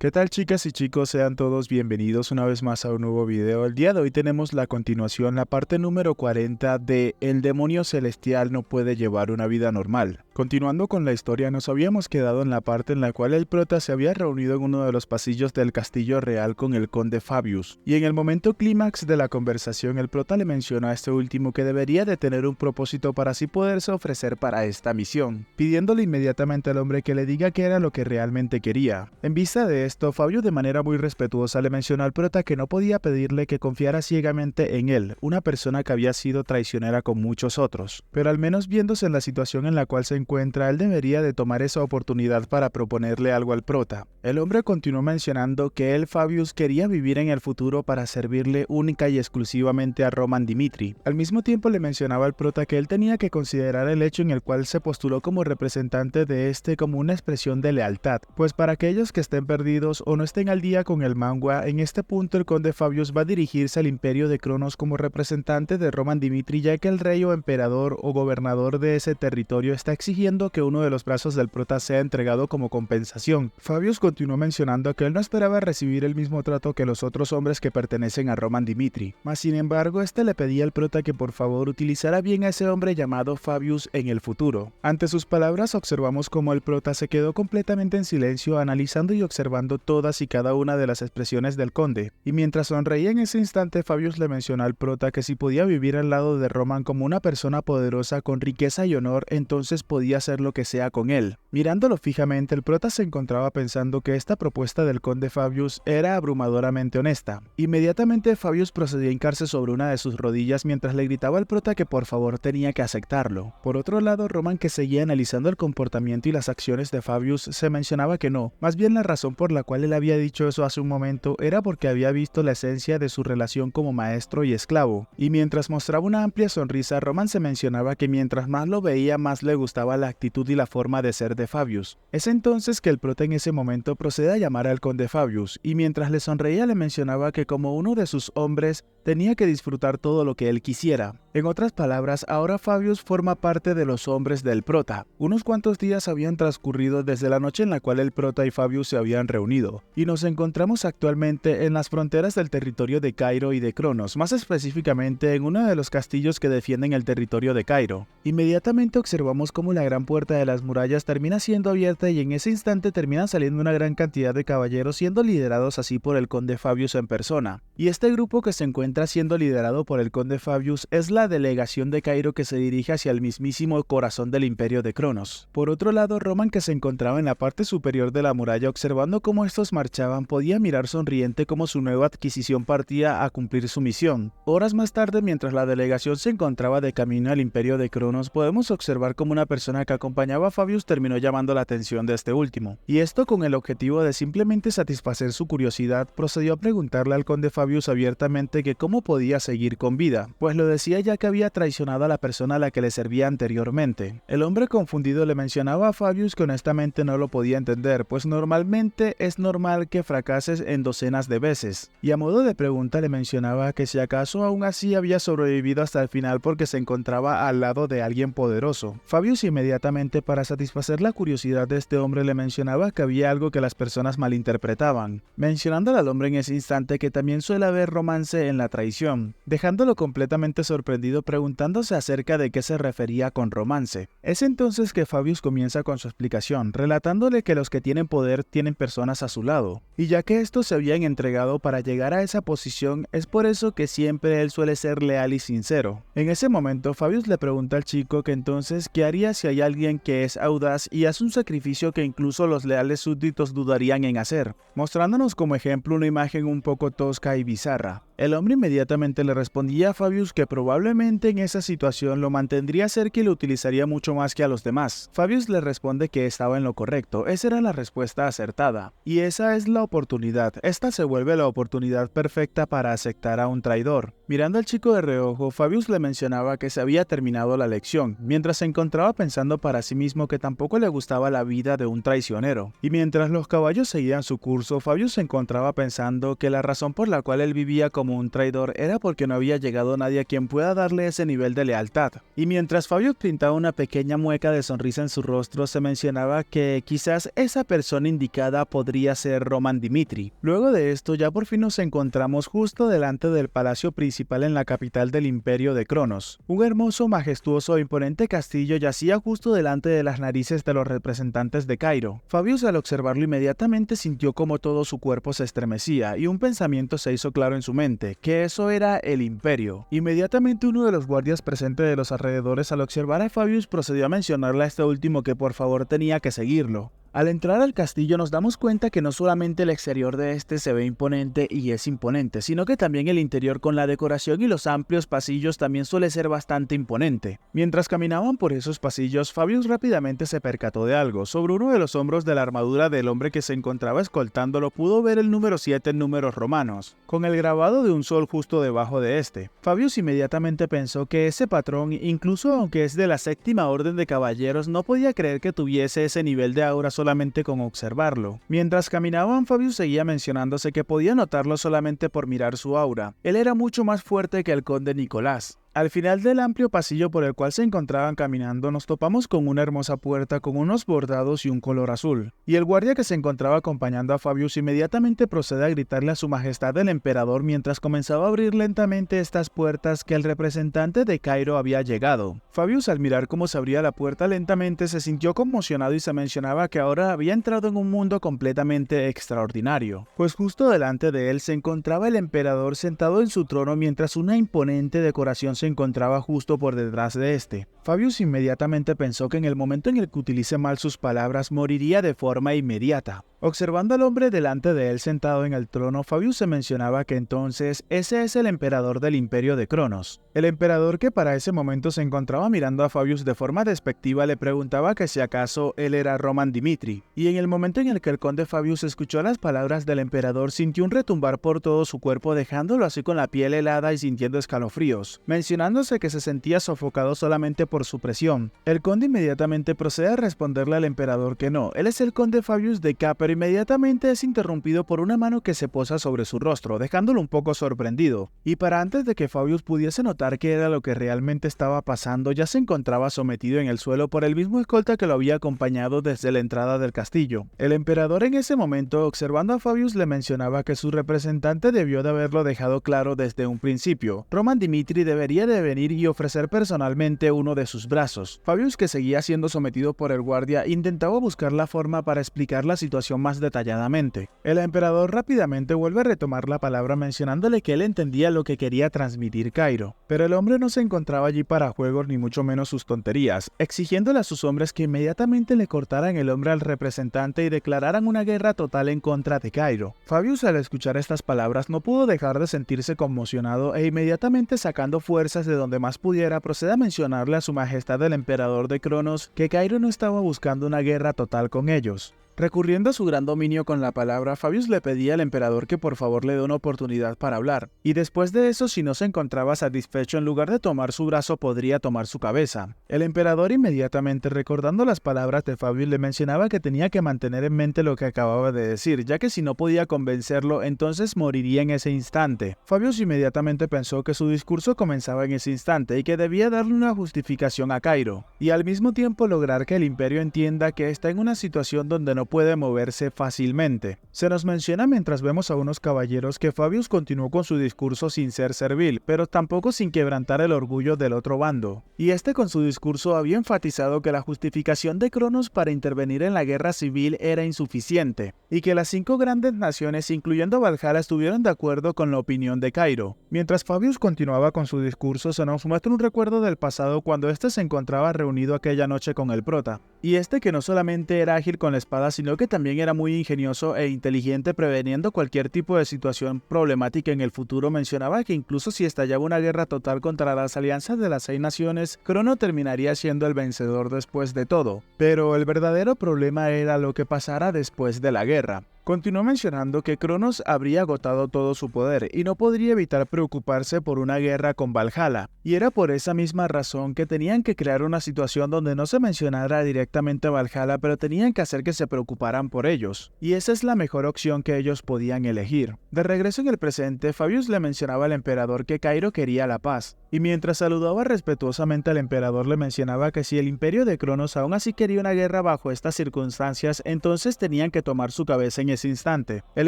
¿Qué tal, chicas y chicos? Sean todos bienvenidos una vez más a un nuevo video. El día de hoy tenemos la continuación, la parte número 40 de El demonio celestial no puede llevar una vida normal. Continuando con la historia, nos habíamos quedado en la parte en la cual el prota se había reunido en uno de los pasillos del castillo real con el conde Fabius, y en el momento clímax de la conversación el prota le menciona a este último que debería de tener un propósito para así poderse ofrecer para esta misión, pidiéndole inmediatamente al hombre que le diga qué era lo que realmente quería. En vista de esto, Fabio de manera muy respetuosa le mencionó al prota que no podía pedirle que confiara ciegamente en él, una persona que había sido traicionera con muchos otros, pero al menos viéndose en la situación en la cual se encuentra, él debería de tomar esa oportunidad para proponerle algo al prota. El hombre continuó mencionando que él, Fabius, quería vivir en el futuro para servirle única y exclusivamente a Roman Dimitri. Al mismo tiempo le mencionaba al prota que él tenía que considerar el hecho en el cual se postuló como representante de este como una expresión de lealtad, pues para aquellos que estén perdidos o no estén al día con el manga, en este punto el conde Fabius va a dirigirse al imperio de Cronos como representante de Roman Dimitri, ya que el rey o emperador o gobernador de ese territorio está exigiendo que uno de los brazos del prota sea entregado como compensación. Fabius continuó mencionando que él no esperaba recibir el mismo trato que los otros hombres que pertenecen a Roman Dimitri, mas sin embargo este le pedía al prota que por favor utilizara bien a ese hombre llamado Fabius en el futuro. Ante sus palabras observamos como el prota se quedó completamente en silencio, analizando y observando todas y cada una de las expresiones del conde, y mientras sonreía en ese instante Fabius le mencionó al prota que si podía vivir al lado de Roman como una persona poderosa con riqueza y honor, entonces podía hacer lo que sea con él. Mirándolo fijamente, el prota se encontraba pensando que esta propuesta del conde Fabius era abrumadoramente honesta. Inmediatamente Fabius procedió a hincarse sobre una de sus rodillas mientras le gritaba al prota que por favor tenía que aceptarlo. Por otro lado, Roman, que seguía analizando el comportamiento y las acciones de Fabius, se mencionaba que no, más bien la razón por la cual él había dicho eso hace un momento era porque había visto la esencia de su relación como maestro y esclavo, y mientras mostraba una amplia sonrisa, Roman se mencionaba que mientras más lo veía, más le gustaba la actitud y la forma de ser de Fabius. Es entonces que el prota en ese momento procede a llamar al conde Fabius, y mientras le sonreía le mencionaba que como uno de sus hombres tenía que disfrutar todo lo que él quisiera. En otras palabras, ahora Fabius forma parte de los hombres del prota. Unos cuantos días habían transcurrido desde la noche en la cual el prota y Fabius se habían reunido, y nos encontramos actualmente en las fronteras del territorio de Cairo y de Cronos, más específicamente en uno de los castillos que defienden el territorio de Cairo. Inmediatamente observamos cómo la gran puerta de las murallas termina siendo abierta y en ese instante termina saliendo una gran cantidad de caballeros siendo liderados así por el conde Fabius en persona. Y este grupo que se encuentra siendo liderado por el conde Fabius es la delegación de Cairo que se dirige hacia el mismísimo corazón del imperio de Cronos. Por otro lado, Roman, que se encontraba en la parte superior de la muralla observando cómo estos marchaban, podía mirar sonriente cómo su nueva adquisición partía a cumplir su misión. Horas más tarde, mientras la delegación se encontraba de camino al imperio de Cronos, podemos observar cómo una persona que acompañaba a Fabius terminó llamando la atención de este último, y esto con el objetivo de simplemente satisfacer su curiosidad, procedió a preguntarle al conde Fabius abiertamente que cómo podía seguir con vida, pues lo decía ya que había traicionado a la persona a la que le servía anteriormente. El hombre confundido le mencionaba a Fabius que honestamente no lo podía entender, pues normalmente es normal que fracases en docenas de veces, y a modo de pregunta le mencionaba que si acaso aún así había sobrevivido hasta el final porque se encontraba al lado de alguien poderoso. Fabius inmediatamente, para satisfacer la curiosidad de este hombre, le mencionaba que había algo que las personas malinterpretaban, mencionándole al hombre en ese instante que también suele haber romance en la traición, dejándolo completamente sorprendido preguntándose acerca de qué se refería con romance. Es entonces que Fabius comienza con su explicación, relatándole que los que tienen poder tienen personas a su lado, y ya que estos se habían entregado para llegar a esa posición, es por eso que siempre él suele ser leal y sincero. En ese momento, Fabius le pregunta al chico que entonces qué haría si hay alguien que es audaz y hace un sacrificio que incluso los leales súbditos dudarían en hacer, mostrándonos como ejemplo una imagen un poco tosca y bizarra. El hombre inmediatamente le respondía a Fabius que probablemente en esa situación lo mantendría cerca y lo utilizaría mucho más que a los demás. Fabius le responde que estaba en lo correcto, esa era la respuesta acertada, y esa es la oportunidad. Esta se vuelve la oportunidad perfecta para aceptar a un traidor. Mirando al chico de reojo, Fabius le mencionaba que se había terminado la lección, mientras se encontraba pensando para sí mismo que tampoco le gustaba la vida de un traicionero. Y mientras los caballos seguían su curso, Fabius se encontraba pensando que la razón por la cual él vivía como como un traidor era porque no había llegado nadie a quien pueda darle ese nivel de lealtad. Y mientras Fabius pintaba una pequeña mueca de sonrisa en su rostro, se mencionaba que quizás esa persona indicada podría ser Roman Dimitri. Luego de esto ya por fin nos encontramos justo delante del palacio principal en la capital del imperio de Cronos. Un hermoso, majestuoso e imponente castillo yacía justo delante de las narices de los representantes de Cairo. Fabius al observarlo inmediatamente sintió como todo su cuerpo se estremecía y un pensamiento se hizo claro en su mente, que eso era el imperio. Inmediatamente uno de los guardias presentes de los alrededores al observar a Fabius procedió a mencionarle a este último que por favor tenía que seguirlo. Al entrar al castillo nos damos cuenta que no solamente el exterior de este se ve imponente y es imponente, sino que también el interior con la decoración y los amplios pasillos también suele ser bastante imponente. Mientras caminaban por esos pasillos, Fabius rápidamente se percató de algo. Sobre uno de los hombros de la armadura del hombre que se encontraba escoltándolo pudo ver el número 7 en números romanos, con el grabado de un sol justo debajo de este. Fabius inmediatamente pensó que ese patrón, incluso aunque es de la séptima orden de caballeros, no podía creer que tuviese ese nivel de aura solamente con observarlo. Mientras caminaban, Fabius seguía mencionándose que podía notarlo solamente por mirar su aura. Él era mucho más fuerte que el conde Nicolás. Al final del amplio pasillo por el cual se encontraban caminando, nos topamos con una hermosa puerta con unos bordados y un color azul, y el guardia que se encontraba acompañando a Fabius inmediatamente procede a gritarle a su majestad el emperador mientras comenzaba a abrir lentamente estas puertas que el representante de Cairo había llegado. Fabius, al mirar cómo se abría la puerta lentamente, se sintió conmocionado y se mencionaba que ahora había entrado en un mundo completamente extraordinario, pues justo delante de él se encontraba el emperador sentado en su trono mientras una imponente decoración se encontraba justo por detrás de este. Fabius inmediatamente pensó que en el momento en el que utilice mal sus palabras moriría de forma inmediata. Observando al hombre delante de él sentado en el trono, Fabius se mencionaba que entonces ese es el emperador del imperio de Cronos. El emperador, que para ese momento se encontraba mirando a Fabius de forma despectiva, le preguntaba que si acaso él era Roman Dimitri, y en el momento en el que el conde Fabius escuchó las palabras del emperador sintió un retumbar por todo su cuerpo, dejándolo así con la piel helada y sintiendo escalofríos, mencionándose que se sentía sofocado solamente por su presión. El conde inmediatamente procede a responderle al emperador que no, él es el conde Fabius de K, pero inmediatamente es interrumpido por una mano que se posa sobre su rostro, dejándolo un poco sorprendido. Y para antes de que Fabius pudiese notar qué era lo que realmente estaba pasando, ya se encontraba sometido en el suelo por el mismo escolta que lo había acompañado desde la entrada del castillo. El emperador en ese momento, observando a Fabius, le mencionaba que su representante debió de haberlo dejado claro desde un principio. Roman Dimitri debería de venir y ofrecer personalmente uno de sus brazos. Fabius, que seguía siendo sometido por el guardia, intentaba buscar la forma para explicar la situación más detalladamente. El emperador rápidamente vuelve a retomar la palabra mencionándole que él entendía lo que quería transmitir Cairo, pero el hombre no se encontraba allí para juegos ni mucho menos sus tonterías, exigiéndole a sus hombres que inmediatamente le cortaran el hombro al representante y declararan una guerra total en contra de Cairo. Fabius, al escuchar estas palabras, no pudo dejar de sentirse conmocionado e inmediatamente, sacando fuerzas de donde más pudiera, procede a mencionarle a su majestad el emperador de Cronos que Cairo no estaba buscando una guerra total con ellos. Recurriendo a su gran dominio con la palabra, Fabius le pedía al emperador que por favor le dé una oportunidad para hablar, y después de eso, si no se encontraba satisfecho, en lugar de tomar su brazo podría tomar su cabeza. El emperador inmediatamente, recordando las palabras de Fabius, le mencionaba que tenía que mantener en mente lo que acababa de decir, ya que si no podía convencerlo, entonces moriría en ese instante. Fabius inmediatamente pensó que su discurso comenzaba en ese instante y que debía darle una justificación a Cairo, y al mismo tiempo lograr que el imperio entienda que está en una situación donde no puede moverse fácilmente. Se nos menciona mientras vemos a unos caballeros que Fabius continuó con su discurso sin ser servil, pero tampoco sin quebrantar el orgullo del otro bando. Y este con su discurso había enfatizado que la justificación de Cronos para intervenir en la guerra civil era insuficiente, y que las 5 grandes naciones, incluyendo Valhalla, estuvieron de acuerdo con la opinión de Cairo. Mientras Fabius continuaba con su discurso, se nos muestra un recuerdo del pasado cuando este se encontraba reunido aquella noche con el prota, y este que no solamente era ágil con la espada, sino que también era muy ingenioso e inteligente preveniendo cualquier tipo de situación problemática en el futuro. Mencionaba que incluso si estallaba una guerra total contra las alianzas de las 6 naciones, Crono terminaría siendo el vencedor después de todo. Pero el verdadero problema era lo que pasara después de la guerra. Continuó mencionando que Cronos habría agotado todo su poder y no podría evitar preocuparse por una guerra con Valhalla, y era por esa misma razón que tenían que crear una situación donde no se mencionara directamente Valhalla, pero tenían que hacer que se preocuparan por ellos, y esa es la mejor opción que ellos podían elegir. De regreso en el presente, Fabius le mencionaba al emperador que Cairo quería la paz, y mientras saludaba respetuosamente al emperador le mencionaba que si el imperio de Cronos aún así quería una guerra bajo estas circunstancias, entonces tenían que tomar su cabeza en ese instante. El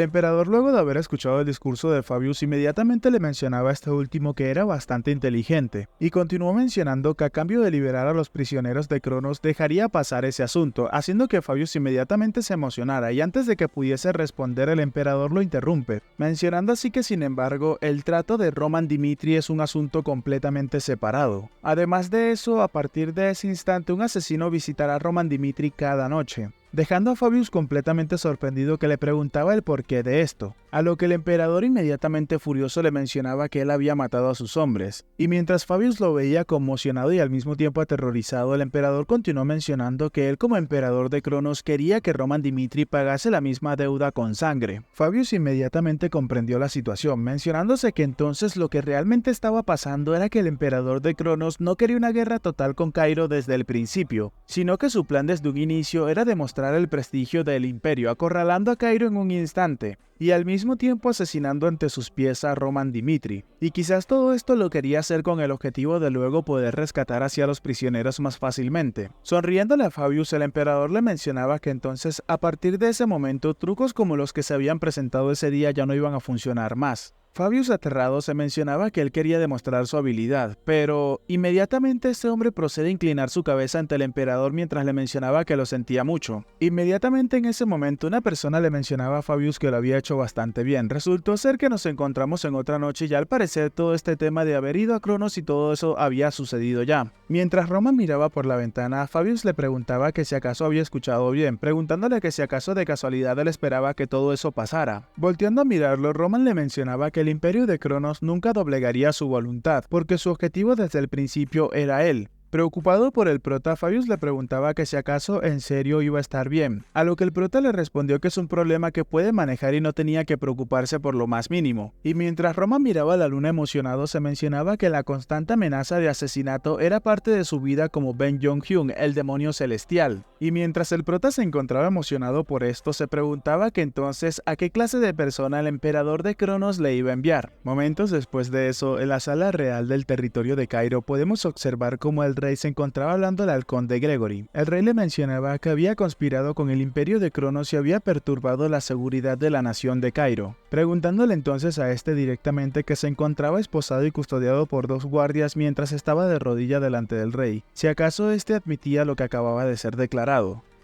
emperador, luego de haber escuchado el discurso de Fabius, inmediatamente le mencionaba a este último que era bastante inteligente, y continuó mencionando que a cambio de liberar a los prisioneros de Cronos dejaría pasar ese asunto, haciendo que Fabius inmediatamente se emocionara, y antes de que pudiese responder el emperador lo interrumpe, mencionando así que sin embargo el trato de Roman Dimitri es un asunto completamente separado. Además de eso, a partir de ese instante un asesino visitará a Roman Dimitri cada noche, dejando a Fabius completamente sorprendido, que le preguntaba el porqué de esto, a lo que el emperador inmediatamente furioso le mencionaba que él había matado a sus hombres, y mientras Fabius lo veía conmocionado y al mismo tiempo aterrorizado, el emperador continuó mencionando que él como emperador de Cronos quería que Roman Dimitri pagase la misma deuda con sangre. Fabius inmediatamente comprendió la situación, mencionándose que entonces lo que realmente estaba pasando era que el emperador de Cronos no quería una guerra total con Cairo desde el principio, sino que su plan desde un inicio era demostrar el prestigio del imperio, acorralando a Cairo en un instante, y al mismo tiempo asesinando ante sus pies a Roman Dimitri. Y quizás todo esto lo quería hacer con el objetivo de luego poder rescatar hacia los prisioneros más fácilmente. Sonriéndole a Fabius, el emperador le mencionaba que entonces, a partir de ese momento, trucos como los que se habían presentado ese día ya no iban a funcionar más. Fabius, aterrado, se mencionaba que él quería demostrar su habilidad, pero inmediatamente este hombre procede a inclinar su cabeza ante el emperador mientras le mencionaba que lo sentía mucho. Inmediatamente en ese momento una persona le mencionaba a Fabius que lo había hecho bastante bien. Resultó ser que nos encontramos en otra noche y al parecer todo este tema de haber ido a Cronos y todo eso había sucedido ya. Mientras Roman miraba por la ventana, Fabius le preguntaba que si acaso había escuchado bien, preguntándole que si acaso de casualidad él esperaba que todo eso pasara. Volteando a mirarlo, Roman le mencionaba que el imperio de Cronos nunca doblegaría su voluntad, porque su objetivo desde el principio era él. Preocupado por el prota, Fabius le preguntaba que si acaso en serio iba a estar bien, a lo que el prota le respondió que es un problema que puede manejar y no tenía que preocuparse por lo más mínimo. Y mientras Roman miraba a la luna emocionado, se mencionaba que la constante amenaza de asesinato era parte de su vida como Ben Jong-hyun, el demonio celestial. Y mientras el prota se encontraba emocionado por esto, se preguntaba que entonces a qué clase de persona el emperador de Cronos le iba a enviar. Momentos después de eso, en la sala real del territorio de Cairo, podemos observar cómo el rey se encontraba hablando al conde Gregory. El rey le mencionaba que había conspirado con el imperio de Cronos y había perturbado la seguridad de la nación de Cairo, preguntándole entonces a este directamente, que se encontraba esposado y custodiado por dos guardias mientras estaba de rodilla delante del rey, si acaso este admitía lo que acababa de ser declarado.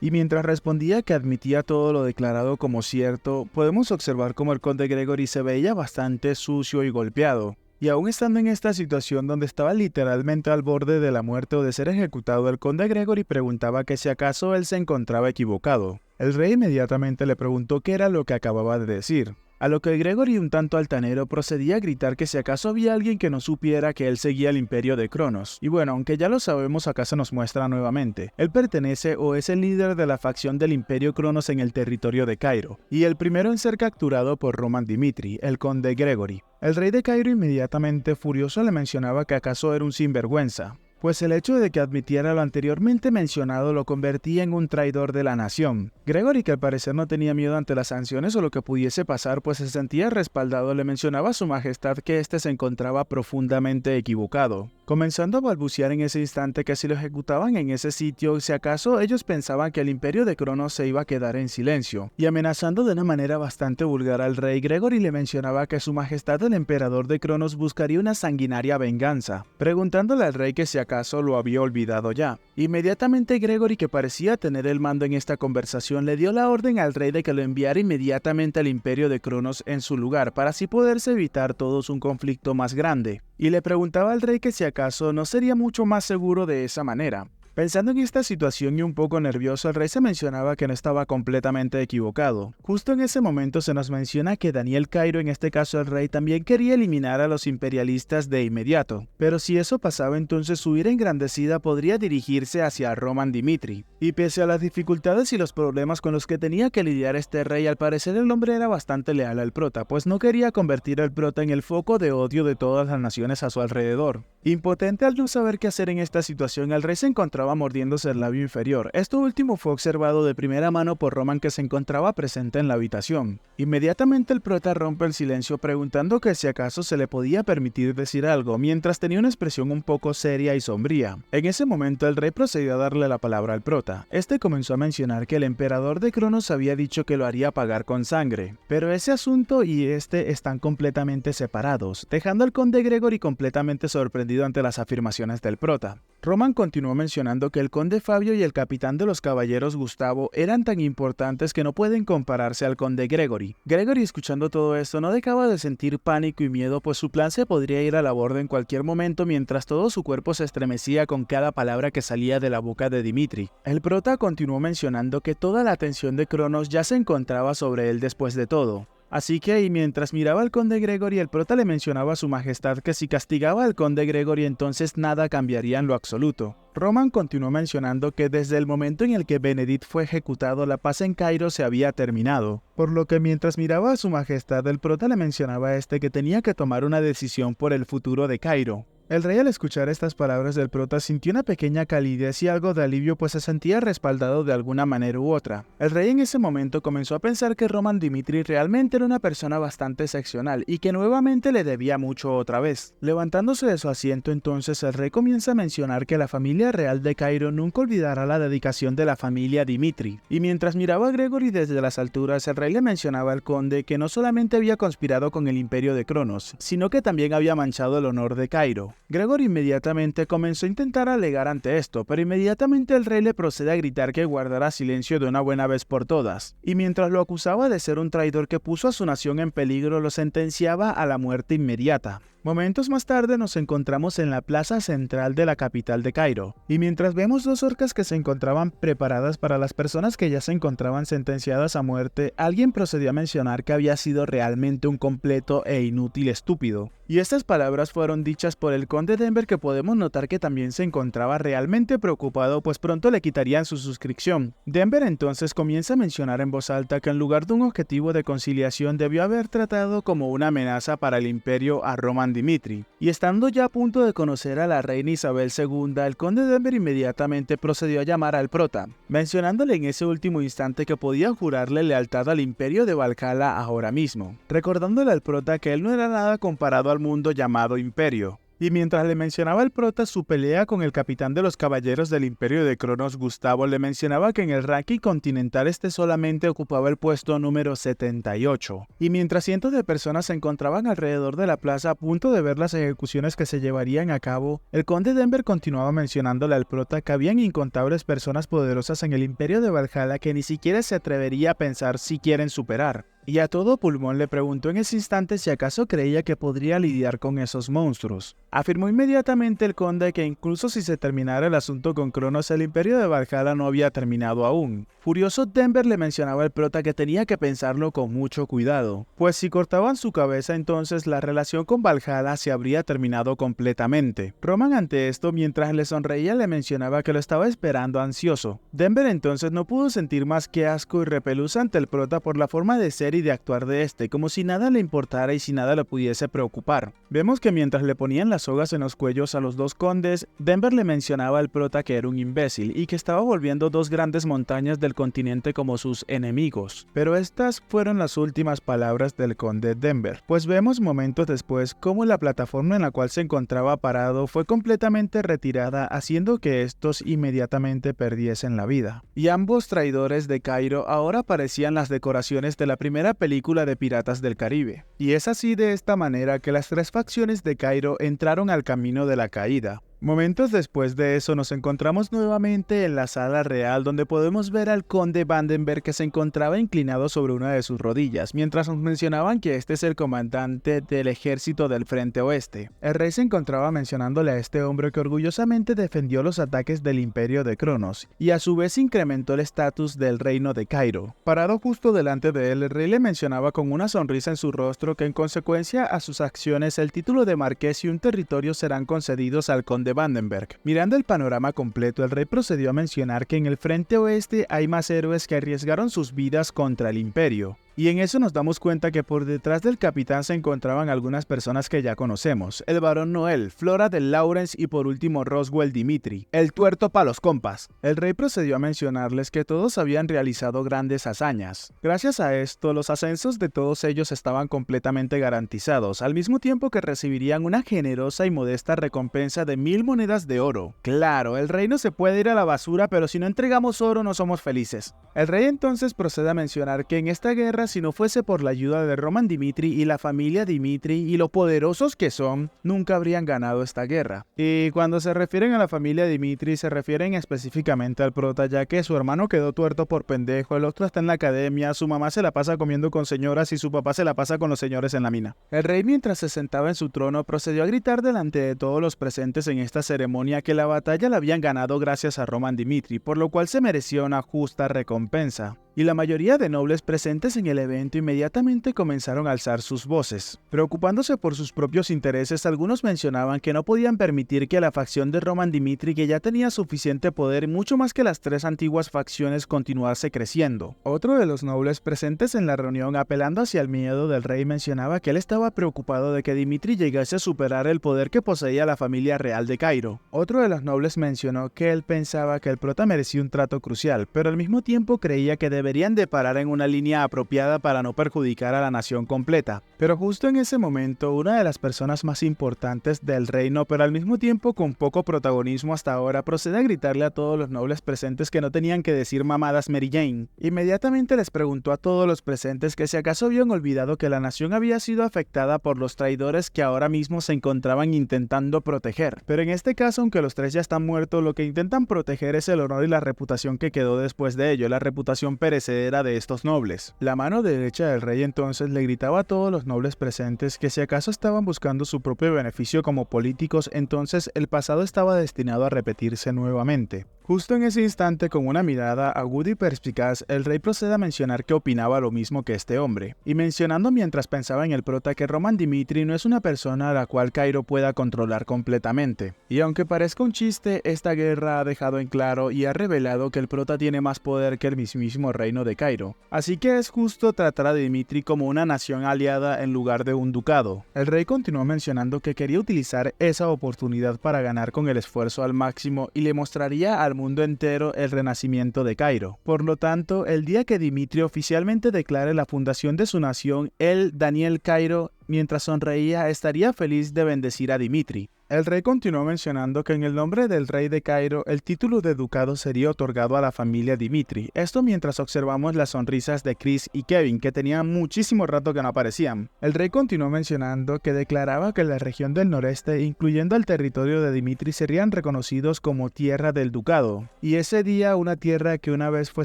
Y mientras respondía que admitía todo lo declarado como cierto, podemos observar cómo el conde Gregory se veía bastante sucio y golpeado. Y aún estando en esta situación donde estaba literalmente al borde de la muerte o de ser ejecutado, el conde Gregory preguntaba que si acaso él se encontraba equivocado. El rey inmediatamente le preguntó qué era lo que acababa de decir, a lo que Gregory, un tanto altanero, procedía a gritar que si acaso había alguien que no supiera que él seguía el imperio de Cronos. Y bueno, aunque ya lo sabemos, acá se nos muestra nuevamente. Él pertenece o es el líder de la facción del imperio Cronos en el territorio de Cairo, y el primero en ser capturado por Roman Dimitri, el conde Gregory. El rey de Cairo inmediatamente furioso le mencionaba que acaso era un sinvergüenza, pues el hecho de que admitiera lo anteriormente mencionado lo convertía en un traidor de la nación. Gregory, que al parecer no tenía miedo ante las sanciones o lo que pudiese pasar, pues se sentía respaldado, le mencionaba a su majestad que éste se encontraba profundamente equivocado, comenzando a balbucear en ese instante que si lo ejecutaban en ese sitio, si acaso ellos pensaban que el imperio de Cronos se iba a quedar en silencio, y amenazando de una manera bastante vulgar al rey, Gregory le mencionaba que su majestad el emperador de Cronos buscaría una sanguinaria venganza, preguntándole al rey que si acaso lo había olvidado ya. Inmediatamente Gregory, que parecía tener el mando en esta conversación, le dio la orden al rey de que lo enviara inmediatamente al imperio de Cronos en su lugar, para así poderse evitar todos un conflicto más grande, y le preguntaba al rey que si acaso no sería mucho más seguro de esa manera. Pensando en esta situación y un poco nervioso, el rey se mencionaba que no estaba completamente equivocado. Justo en ese momento se nos menciona que Daniel Cairo, en este caso el rey, también quería eliminar a los imperialistas de inmediato. Pero si eso pasaba, entonces su ira engrandecida podría dirigirse hacia Roman Dimitri. Y pese a las dificultades y los problemas con los que tenía que lidiar este rey, al parecer el hombre era bastante leal al prota, pues no quería convertir al prota en el foco de odio de todas las naciones a su alrededor. Impotente al no saber qué hacer en esta situación, el rey se encontraba mordiéndose el labio inferior. Esto último fue observado de primera mano por Roman, que se encontraba presente en la habitación. Inmediatamente el prota rompe el silencio preguntando que si acaso se le podía permitir decir algo, mientras tenía una expresión un poco seria y sombría. En ese momento el rey procedió a darle la palabra al prota. Este comenzó a mencionar que el emperador de Cronos había dicho que lo haría pagar con sangre, pero ese asunto y este están completamente separados, dejando al conde Gregory completamente sorprendido ante las afirmaciones del prota. Roman continuó mencionando que el conde Fabio y el capitán de los caballeros Gustavo eran tan importantes que no pueden compararse al conde Gregory. Gregory, escuchando todo esto, no dejaba de sentir pánico y miedo, pues su plan se podría ir a la borda en cualquier momento, mientras todo su cuerpo se estremecía con cada palabra que salía de la boca de Dimitri. El prota continuó mencionando que toda la atención de Cronos ya se encontraba sobre él después de todo. Así que, y mientras miraba al conde Gregory, el prota le mencionaba a su majestad que si castigaba al conde Gregory, entonces nada cambiaría en lo absoluto. Roman continuó mencionando que desde el momento en el que Benedict fue ejecutado, la paz en Cairo se había terminado, por lo que mientras miraba a su majestad, el prota le mencionaba a este que tenía que tomar una decisión por el futuro de Cairo. El rey, al escuchar estas palabras del prota, sintió una pequeña calidez y algo de alivio, pues se sentía respaldado de alguna manera u otra. El rey en ese momento comenzó a pensar que Roman Dimitri realmente era una persona bastante excepcional y que nuevamente le debía mucho otra vez. Levantándose de su asiento, entonces el rey comienza a mencionar que la familia real de Cairo nunca olvidará la dedicación de la familia Dimitri. Y mientras miraba a Gregory desde las alturas, el rey le mencionaba al conde que no solamente había conspirado con el imperio de Cronos, sino que también había manchado el honor de Cairo. Gregory inmediatamente comenzó a intentar alegar ante esto, pero inmediatamente el rey le procede a gritar que guardara silencio de una buena vez por todas, y mientras lo acusaba de ser un traidor que puso a su nación en peligro, lo sentenciaba a la muerte inmediata. Momentos más tarde nos encontramos en la plaza central de la capital de Cairo, y mientras vemos dos orcas que se encontraban preparadas para las personas que ya se encontraban sentenciadas a muerte, alguien procedió a mencionar que había sido realmente un completo e inútil estúpido. Y estas palabras fueron dichas por el conde Denver, que podemos notar que también se encontraba realmente preocupado, pues pronto le quitarían su suscripción. Denver entonces comienza a mencionar en voz alta que en lugar de un objetivo de conciliación debió haber tratado como una amenaza para el imperio a Roman Dimitri. Y estando ya a punto de conocer a la reina Isabel II, el conde Denver inmediatamente procedió a llamar al prota, mencionándole en ese último instante que podía jurarle lealtad al imperio de Valhalla ahora mismo, recordándole al prota que él no era nada comparado al mundo llamado imperio. Y mientras le mencionaba el prota su pelea con el capitán de los caballeros del imperio de Cronos, Gustavo, le mencionaba que en el ranking continental este solamente ocupaba el puesto número 78. Y mientras cientos de personas se encontraban alrededor de la plaza a punto de ver las ejecuciones que se llevarían a cabo, el conde Denver continuaba mencionándole al prota que habían incontables personas poderosas en el imperio de Valhalla que ni siquiera se atrevería a pensar si quieren superar. Y a todo pulmón le preguntó en ese instante si acaso creía que podría lidiar con esos monstruos. Afirmó inmediatamente el conde que incluso si se terminara el asunto con Cronos, el imperio de Valhalla no había terminado aún. Furioso, Denver le mencionaba al prota que tenía que pensarlo con mucho cuidado, pues si cortaban su cabeza entonces la relación con Valhalla se habría terminado completamente. Roman ante esto, mientras le sonreía, le mencionaba que lo estaba esperando ansioso. Denver entonces no pudo sentir más que asco y repelús ante el prota por la forma de ser y de actuar de este, como si nada le importara y si nada le pudiese preocupar. Vemos que mientras le ponían las sogas en los cuellos a los dos condes, Denver le mencionaba al prota que era un imbécil y que estaba volviendo dos grandes montañas del continente como sus enemigos. Pero estas fueron las últimas palabras del conde Denver, pues vemos momentos después cómo la plataforma en la cual se encontraba parado fue completamente retirada, haciendo que estos inmediatamente perdiesen la vida. Y ambos traidores de Cairo ahora parecían las decoraciones de la primera película de Piratas del Caribe. Y es así de esta manera que las tres facciones de Cairo entraron al camino de la caída. Momentos después de eso nos encontramos nuevamente en la sala real donde podemos ver al conde Vandenberg que se encontraba inclinado sobre una de sus rodillas, mientras nos mencionaban que este es el comandante del ejército del Frente Oeste. El rey se encontraba mencionándole a este hombre que orgullosamente defendió los ataques del imperio de Cronos, y a su vez incrementó el estatus del reino de Cairo. Parado justo delante de él, el rey le mencionaba con una sonrisa en su rostro que en consecuencia a sus acciones el título de marqués y un territorio serán concedidos al conde Vandenberg. Mirando el panorama completo, el rey procedió a mencionar que en el frente oeste hay más héroes que arriesgaron sus vidas contra el imperio. Y en eso nos damos cuenta que por detrás del capitán se encontraban algunas personas que ya conocemos: el barón Noel, Flora de Lawrence y por último Roswell Dimitri, el tuerto pa' los compas. El rey procedió a mencionarles que todos habían realizado grandes hazañas. Gracias a esto, los ascensos de todos ellos estaban completamente garantizados, al mismo tiempo que recibirían una generosa y modesta recompensa de 1000 monedas de oro. Claro, el reino se puede ir a la basura, pero si no entregamos oro no somos felices. El rey entonces procede a mencionar que en esta guerra, si no fuese por la ayuda de Roman Dimitri y la familia Dimitri y lo poderosos que son, nunca habrían ganado esta guerra. Y cuando se refieren a la familia Dimitri, se refieren específicamente al prota, ya que su hermano quedó tuerto por pendejo, el otro está en la academia, su mamá se la pasa comiendo con señoras y su papá se la pasa con los señores en la mina. El rey, mientras se sentaba en su trono, procedió a gritar delante de todos los presentes en esta ceremonia que la batalla la habían ganado gracias a Roman Dimitri, por lo cual se merecía una justa recompensa. Y la mayoría de nobles presentes en el evento inmediatamente comenzaron a alzar sus voces. Preocupándose por sus propios intereses, algunos mencionaban que no podían permitir que la facción de Roman Dimitri, que ya tenía suficiente poder, mucho más que las 3 antiguas facciones, continuase creciendo. Otro de los nobles presentes en la reunión, apelando hacia el miedo del rey, mencionaba que él estaba preocupado de que Dimitri llegase a superar el poder que poseía la familia real de Cairo. Otro de los nobles mencionó que él pensaba que el prota merecía un trato crucial, pero al mismo tiempo creía que deberían de parar en una línea apropiada para no perjudicar a la nación completa. Pero justo en ese momento, una de las personas más importantes del reino, pero al mismo tiempo con poco protagonismo hasta ahora, procede a gritarle a todos los nobles presentes que no tenían que decir mamadas Mary Jane. Inmediatamente les preguntó a todos los presentes que si acaso habían olvidado que la nación había sido afectada por los traidores que ahora mismo se encontraban intentando proteger. Pero en este caso, aunque los 3 ya están muertos, lo que intentan proteger es el honor y la reputación que quedó después de ello, la reputación perecedera de estos nobles. La mano derecha del rey entonces le gritaba a todos los nobles presentes que si acaso estaban buscando su propio beneficio como políticos, entonces el pasado estaba destinado a repetirse nuevamente. Justo en ese instante, con una mirada aguda y perspicaz, el rey procede a mencionar que opinaba lo mismo que este hombre, y mencionando mientras pensaba en el prota que Roman Dimitri no es una persona a la cual Cairo pueda controlar completamente. Y aunque parezca un chiste, esta guerra ha dejado en claro y ha revelado que el prota tiene más poder que el mismísimo reino de Cairo. Así que es justo tratar a Dimitri como una nación aliada en lugar de un ducado. El rey continuó mencionando que quería utilizar esa oportunidad para ganar con el esfuerzo al máximo y le mostraría al mundo entero el renacimiento de Cairo. Por lo tanto, el día que Dimitri oficialmente declare la fundación de su nación, él, Daniel Cairo, mientras sonreía, estaría feliz de bendecir a Dimitri. El rey continuó mencionando que en el nombre del rey de Cairo, el título de ducado sería otorgado a la familia Dimitri. Esto mientras observamos las sonrisas de Chris y Kevin, que tenían muchísimo rato que no aparecían. El rey continuó mencionando que declaraba que la región del noreste, incluyendo el territorio de Dimitri, serían reconocidos como tierra del ducado. Y ese día, una tierra que una vez fue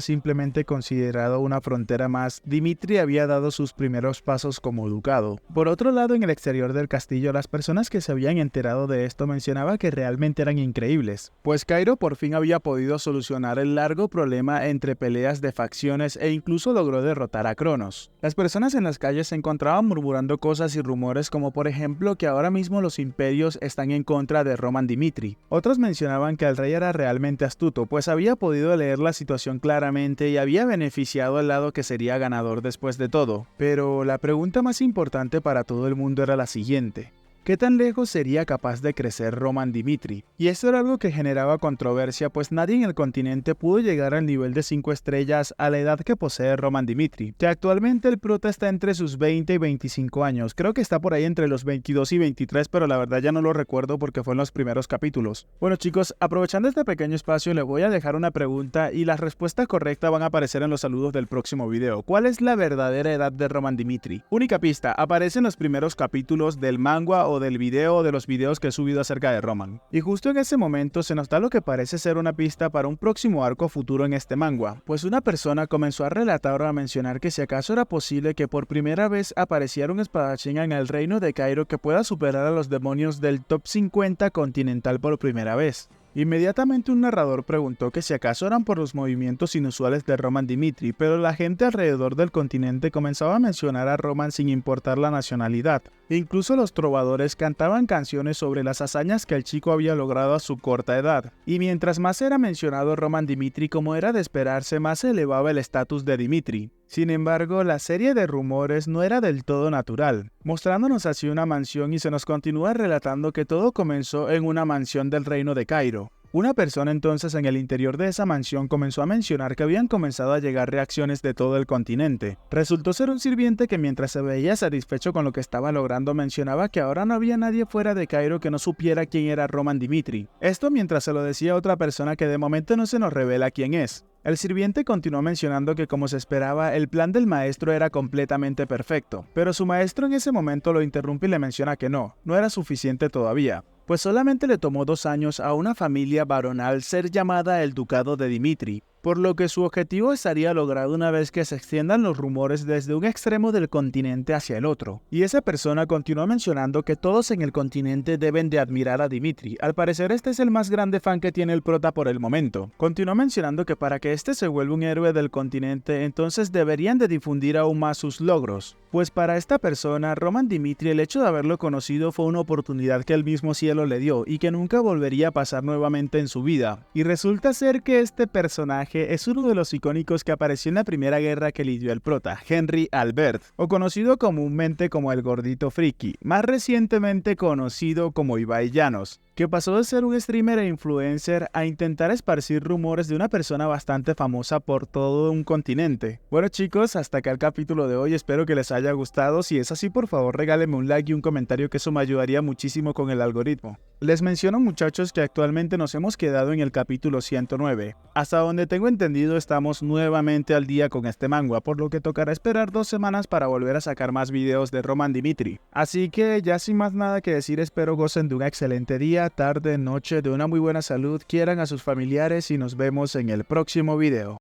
simplemente considerado una frontera más, Dimitri había dado sus primeros pasos como ducado. Por otro lado, en el exterior del castillo, las personas que se habían enterado de esto mencionaba que realmente eran increíbles, pues Cairo por fin había podido solucionar el largo problema entre peleas de facciones e incluso logró derrotar a Cronos. Las personas en las calles se encontraban murmurando cosas y rumores como por ejemplo que ahora mismo los imperios están en contra de Roman Dimitri. Otros mencionaban que el rey era realmente astuto, pues había podido leer la situación claramente y había beneficiado al lado que sería ganador después de todo. Pero la pregunta más importante para todo el mundo era la siguiente: ¿qué tan lejos sería capaz de crecer Roman Dimitri? Y esto era algo que generaba controversia, pues nadie en el continente pudo llegar al nivel de 5 estrellas a la edad que posee Roman Dimitri, que actualmente el prota está entre sus 20 y 25 años, creo que está por ahí entre los 22 y 23, pero la verdad ya no lo recuerdo porque fue en los primeros capítulos. Bueno chicos, aprovechando este pequeño espacio les voy a dejar una pregunta y las respuestas correctas van a aparecer en los saludos del próximo video. ¿Cuál es la verdadera edad de Roman Dimitri? Única pista, aparece en los primeros capítulos del manga o o del video o de los videos que he subido acerca de Roman. Y justo en ese momento se nos da lo que parece ser una pista para un próximo arco futuro en este manga, pues una persona comenzó a relatar o a mencionar que si acaso era posible que por primera vez apareciera un espadachín en el reino de Cairo que pueda superar a los demonios del top 50 continental por primera vez. Inmediatamente un narrador preguntó que si acaso eran por los movimientos inusuales de Roman Dimitri, pero la gente alrededor del continente comenzaba a mencionar a Roman sin importar la nacionalidad. Incluso los trovadores cantaban canciones sobre las hazañas que el chico había logrado a su corta edad. Y mientras más era mencionado Roman Dimitri, como era de esperarse, más se elevaba el estatus de Dimitri. Sin embargo, la serie de rumores no era del todo natural, mostrándonos así una mansión y se nos continúa relatando que todo comenzó en una mansión del reino de Cairo. Una persona entonces en el interior de esa mansión comenzó a mencionar que habían comenzado a llegar reacciones de todo el continente. Resultó ser un sirviente que mientras se veía satisfecho con lo que estaba logrando mencionaba que ahora no había nadie fuera de Cairo que no supiera quién era Roman Dimitri. Esto mientras se lo decía a otra persona que de momento no se nos revela quién es. El sirviente continuó mencionando que como se esperaba, el plan del maestro era completamente perfecto, pero su maestro en ese momento lo interrumpe y le menciona que no era suficiente todavía, pues solamente le tomó 2 años a una familia varonal ser llamada el Ducado de Dimitri, por lo que su objetivo estaría logrado una vez que se extiendan los rumores desde un extremo del continente hacia el otro. Y esa persona continuó mencionando que todos en el continente deben de admirar a Dimitri, al parecer este es el más grande fan que tiene el prota por el momento. Continuó mencionando que para que este se vuelva un héroe del continente, entonces deberían de difundir aún más sus logros. Pues para esta persona, Roman Dimitri, el hecho de haberlo conocido fue una oportunidad que el mismo cielo le dio y que nunca volvería a pasar nuevamente en su vida. Y resulta ser que este personaje es uno de los icónicos que apareció en la primera guerra que lidió el prota, Henry Albert, o conocido comúnmente como el gordito friki, más recientemente conocido como Ibai Llanos, que pasó de ser un streamer e influencer a intentar esparcir rumores de una persona bastante famosa por todo un continente. Bueno chicos, hasta acá el capítulo de hoy, espero que les haya gustado. Si es así, por favor regálenme un like y un comentario, que eso me ayudaría muchísimo con el algoritmo. Les menciono muchachos que actualmente nos hemos quedado en el capítulo 109. Hasta donde tengo entendido estamos nuevamente al día con este manga, por lo que tocará esperar 2 semanas para volver a sacar más videos de Roman Dimitri. Así que ya sin más nada que decir, espero gocen de un excelente día, tarde, noche, de una muy buena salud, quieran a sus familiares y nos vemos en el próximo video.